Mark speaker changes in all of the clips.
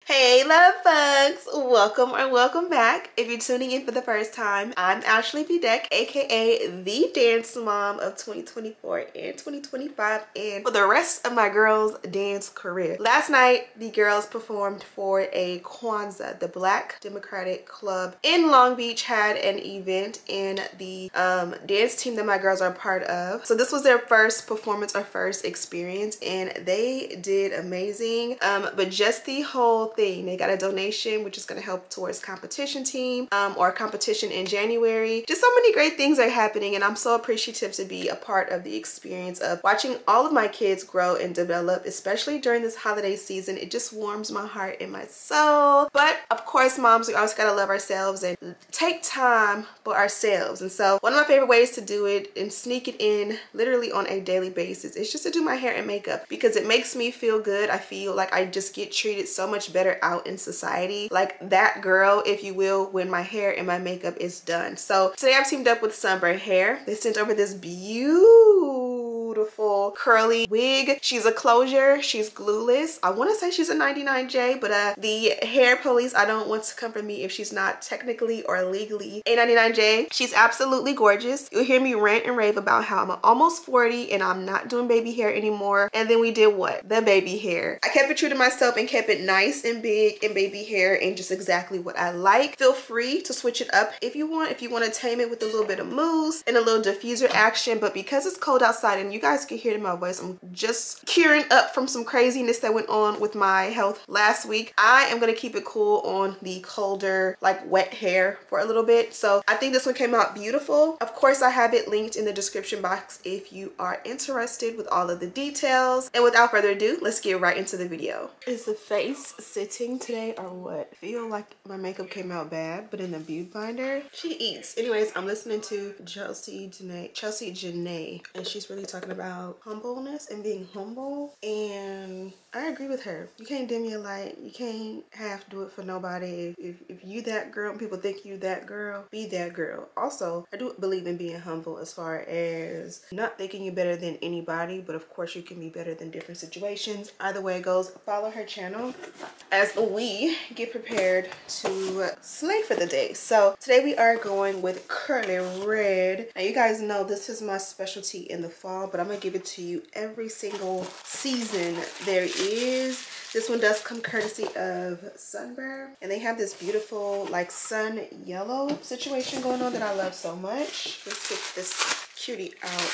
Speaker 1: Hey love folks, welcome or welcome back. If you're tuning in for the first time, I'm Ashley Bedeck, aka the dance mom of 2024 and 2025 and for the rest of my girls' dance career. Last night the girls performed for a Kwanzaa. The Black Democratic Club in Long Beach had an event, and the dance team that my girls are part of, so this was their first performance or first experience, and they did amazing. But just the whole thing, they got a donation which is going to help towards competition team or competition in January. Just so many great things are happening, and I'm so appreciative to be a part of the experience of watching all of my kids grow and develop, especially during this holiday season. It just warms my heart and my soul. But of course, moms, we always gotta love ourselves and take time for ourselves. And so one of my favorite ways to do it and sneak it in literally on a daily basis is just to do my hair and makeup, because it makes me feel good. I feel like I just get treated so much better out in society, like that girl, if you will, when my hair and my makeup is done. So today I've teamed up with Sunber Hair. They sent over this beautiful curly wig. She's a closure, she's glueless. I want to say she's a 99J, but the hair police, I don't want to come for me if she's not technically or legally a 99J. She's absolutely gorgeous. You'll hear me rant and rave about how I'm almost 40 and I'm not doing baby hair anymore. And then we did what? The baby hair. I kept it true to myself and kept it nice and big and baby hair and just exactly what I like. Feel free to switch it up if you want to tame it with a little bit of mousse and a little diffuser action. But because it's cold outside and you guys can hear it in my voice, I'm just curing up from some craziness that went on with my health last week. I am going to keep it cool on the colder, like wet hair for a little bit. So I think this one came out beautiful. Of course, I have it linked in the description box if you are interested with all of the details. And without further ado, let's get right into the video. Is the face sitting today or what? I feel like my makeup came out bad, but in the beauty binder, she eats. Anyways, I'm listening to Chelsea Janae, and she's really talking about humbleness and being humble, and I agree with her. You can't dim your light. You can't have to do it for nobody. If you that girl and people think you that girl, be that girl. Also, I do believe in being humble as far as not thinking you're better than anybody, but of course you can be better than different situations. Either way it goes, follow her channel as we get prepared to slay for the day. So today we are going with curly red. Now you guys know this is my specialty in the fall, but I'm gonna give it to you every single season there is. This one does come courtesy of Sunber, and they have this beautiful like sun yellow situation going on that I love so much. Let's get this cutie out.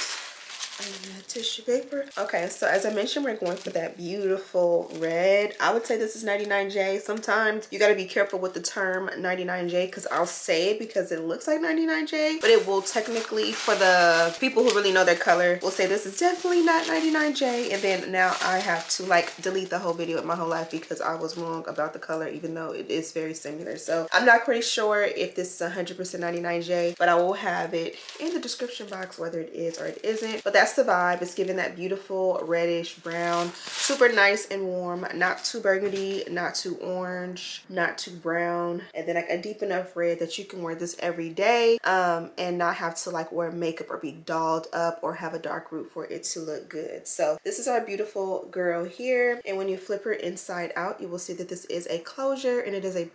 Speaker 1: Tissue paper. Okay, so as I mentioned, we're going for that beautiful red. I would say this is 99J. Sometimes you got to be careful with the term 99J, because I'll say it because it looks like 99J, but it will technically, for the people who really know their color, will say this is definitely not 99J, and then now I have to like delete the whole video of my whole life because I was wrong about the color, even though it is very similar. So I'm not pretty sure if this is 100% 99J, but I will have it in the description box whether it is or it isn't. But that's the vibe. It's giving that beautiful reddish brown, super nice and warm, not too burgundy, not too orange, not too brown, and then like a deep enough red that you can wear this every day and not have to like wear makeup or be dolled up or have a dark root for it to look good. So this is our beautiful girl here, and when you flip her inside out, you will see that this is a closure, and it is a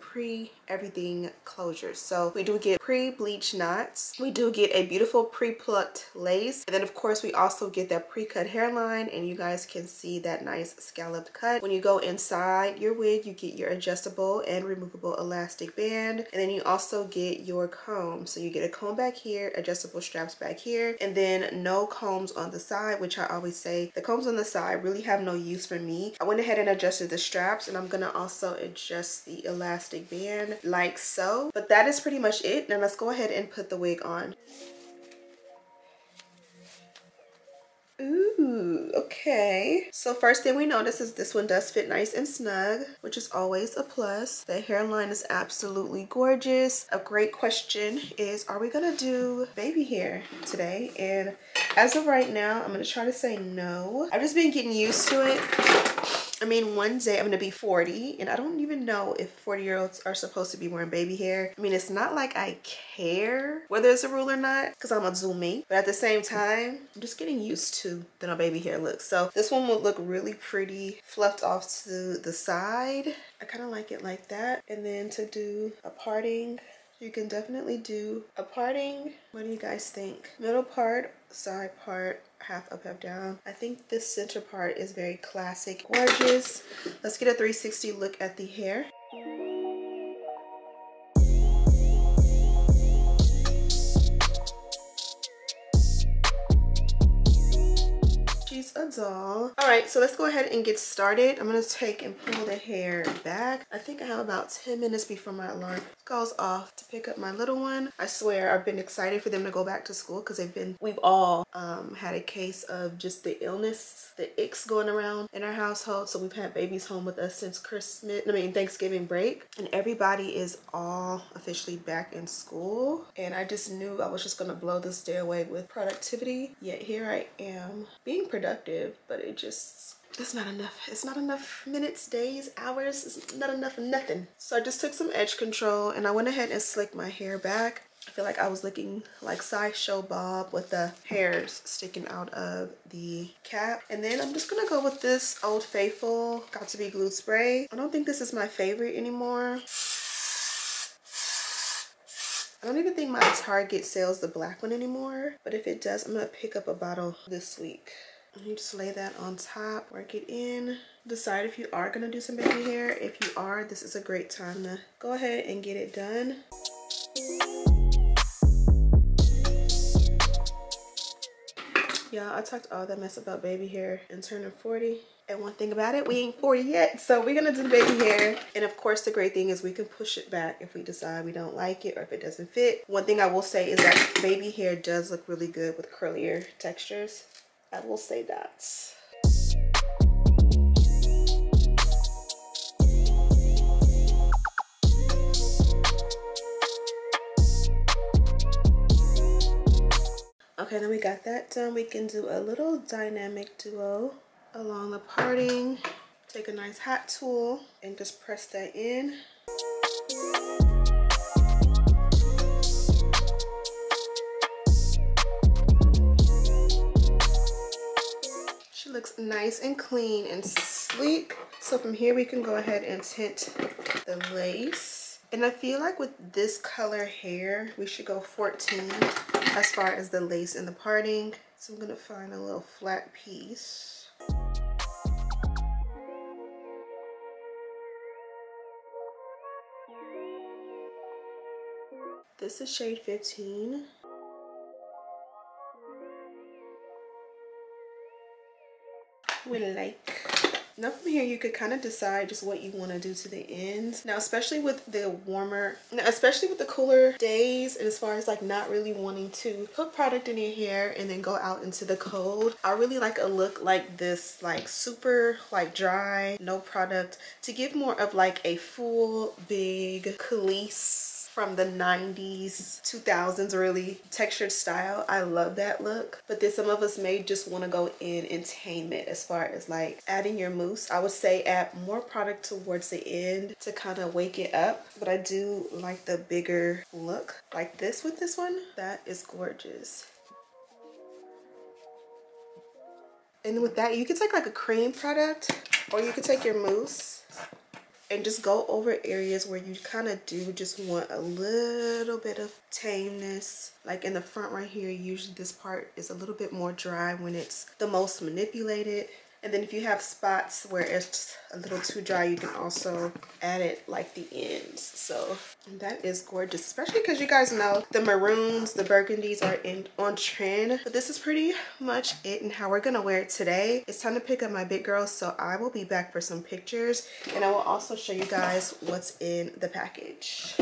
Speaker 1: everything closure. So we do get pre-bleached knots, we do get a beautiful pre-plucked lace, and then of course we also get that pre-cut hairline, and you guys can see that nice scalloped cut. When you go inside your wig, you get your adjustable and removable elastic band, and then you also get your comb. So you get a comb back here, adjustable straps back here, and then no combs on the side, which I always say the combs on the side really have no use for me. I went ahead and adjusted the straps, and I'm gonna also adjust the elastic band like so. But that is pretty much it. Now let's go ahead and put the wig on. Ooh, okay. So first thing we notice is this one does fit nice and snug, which is always a plus. The hairline is absolutely gorgeous. A great question is, are we gonna do baby hair today? And as of right now, I'm gonna try to say no. I've just been getting used to it. I mean, one day I'm gonna be 40 and I don't even know if 40-year-olds are supposed to be wearing baby hair. I mean, it's not like I care whether it's a rule or not because I'm a Zoomy, but at the same time, I'm just getting used to the no baby hair look. So this one would look really pretty fluffed off to the side. I kind of like it like that. And then to do a parting, you can definitely do a parting. What do you guys think? Middle part, side part, half up, half down. I think this center part is very classic, gorgeous. Let's get a 360 look at the hair. She's a doll. All right, so let's go ahead and get started. I'm gonna take and pull the hair back. I think I have about 10 minutes before my alarm goes off to pick up my little one. I swear I've been excited for them to go back to school because we've all had a case of just the illness, the icks going around in our household. So we've had babies home with us since Thanksgiving break, and everybody is all officially back in school. And I just knew I was just gonna blow this day away with productivity. Yet here I am being productive, but it's not enough. It's not enough minutes, days, hours. It's not enough of nothing. So I just took some edge control and I went ahead and slicked my hair back. I feel like I was looking like Sideshow Bob with the hairs sticking out of the cap. And then I'm just gonna go with this Old Faithful Got to Be Glued spray. I don't think this is my favorite anymore. I don't even think my Target sells the black one anymore, but if it does, I'm gonna pick up a bottle this week. And you just lay that on top, work it in. Decide if you are gonna do some baby hair. If you are, this is a great time to go ahead and get it done. Yeah, I talked all that mess about baby hair and turning 40. And one thing about it, we ain't 40 yet, so we're gonna do baby hair. And of course, the great thing is we can push it back if we decide we don't like it or if it doesn't fit. One thing I will say is that baby hair does look really good with curlier textures. I will say that. Okay, now we got that done. We can do a little dynamic duo along the parting. Take a nice hot tool and just press that in. She looks nice and clean and sleek. So from here we can go ahead and tint the lace. And I feel like with this color hair, we should go 14 as far as the lace and the parting. So I'm gonna find a little flat piece. This is shade 15. Now from here you could kind of decide just what you want to do to the ends. Now especially with the cooler days, and as far as like not really wanting to put product in your hair and then go out into the cold, I really like a look like this, like super like dry, no product, to give more of like a full big Khalees from the 90s, 2000s really textured style. I love that look. But then some of us may just want to go in and tame it as far as like adding your mousse. I would say add more product towards the end to kind of wake it up. But I do like the bigger look like this with this one. That is gorgeous. And with that, you could take like a cream product or you could take your mousse and just go over areas where you kind of do just want a little bit of tameness. Like in the front right here, usually this part is a little bit more dry when it's the most manipulated. And then if you have spots where it's a little too dry, you can also add it like the ends. So that is gorgeous, especially because you guys know the maroons, the burgundies are on trend. But this is pretty much it and how we're gonna wear it today. It's time to pick up my big girl, so I will be back for some pictures and I will also show you guys what's in the package.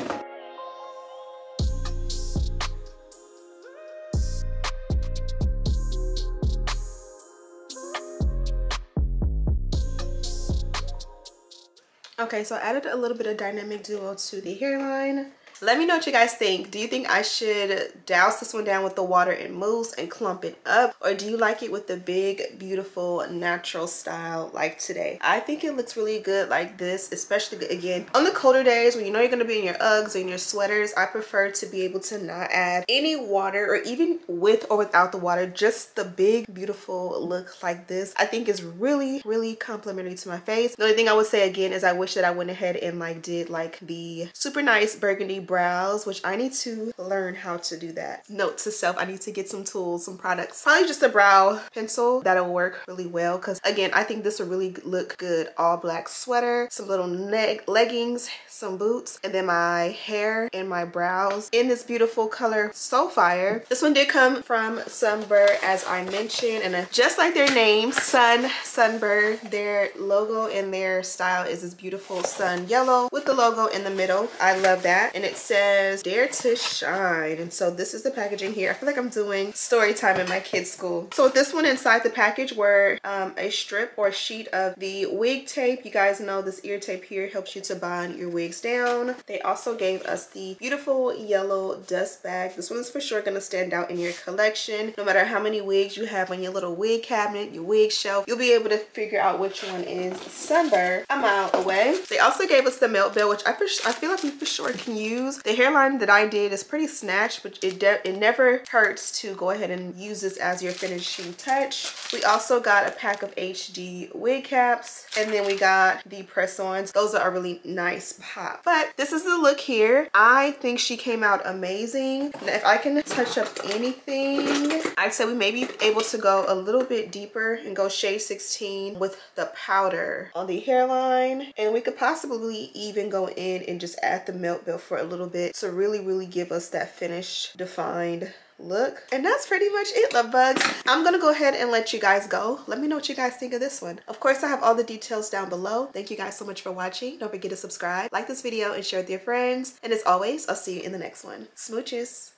Speaker 1: Okay, so I added a little bit of dynamic duo to the hairline. Let me know what you guys think. Do you think I should douse this one down with the water and mousse and clump it up, or do you like it with the big, beautiful, natural style like today? I think it looks really good like this, especially again on the colder days when you know you're going to be in your Uggs and your sweaters. I prefer to be able to not add any water, or even with or without the water, just the big, beautiful look like this I think is really, really complimentary to my face. The only thing I would say again is I wish that I went ahead and like did like the super nice burgundy brows, which I need to learn how to do that. Note to self, I need to get some tools, some products, probably just a brow pencil that'll work really well, because again I think this will really look good. All black sweater, some little neck leggings, some boots, and then my hair and my brows in this beautiful color. So fire. This one did come from Sunber, as I mentioned, and just like their name, Sunber, their logo and their style is this beautiful sun yellow with the logo in the middle. I love that, and it says dare to shine. And so this is the packaging here. I feel like I'm doing story time in my kids' school. So with this one, inside the package were a strip or sheet of the wig tape. You guys know this ear tape here helps you to bind your wigs down. They also gave us the beautiful yellow dust bag. This one is for sure gonna stand out in your collection. No matter how many wigs you have on your little wig cabinet, your wig shelf, you'll be able to figure out which one is Sunber a mile away. They also gave us the melt bell, which I feel like we for sure can use. The hairline that I did is pretty snatched, but it never hurts to go ahead and use this as your finishing touch. We also got a pack of HD wig caps, and then we got the press-ons. Those are a really nice pop. But this is the look here. I think she came out amazing. Now, if I can touch up anything, I'd say we may be able to go a little bit deeper and go shade 16 with the powder on the hairline, and we could possibly even go in and just add the melt bell for a little bit to really give us that finished defined look. And that's pretty much it, love bugs. I'm gonna go ahead and let you guys go. Let me know what you guys think of this one. Of course, I have all the details down below. Thank you guys so much for watching. Don't forget to subscribe, like this video, and share with your friends. And as always, I'll see you in the next one. Smooches.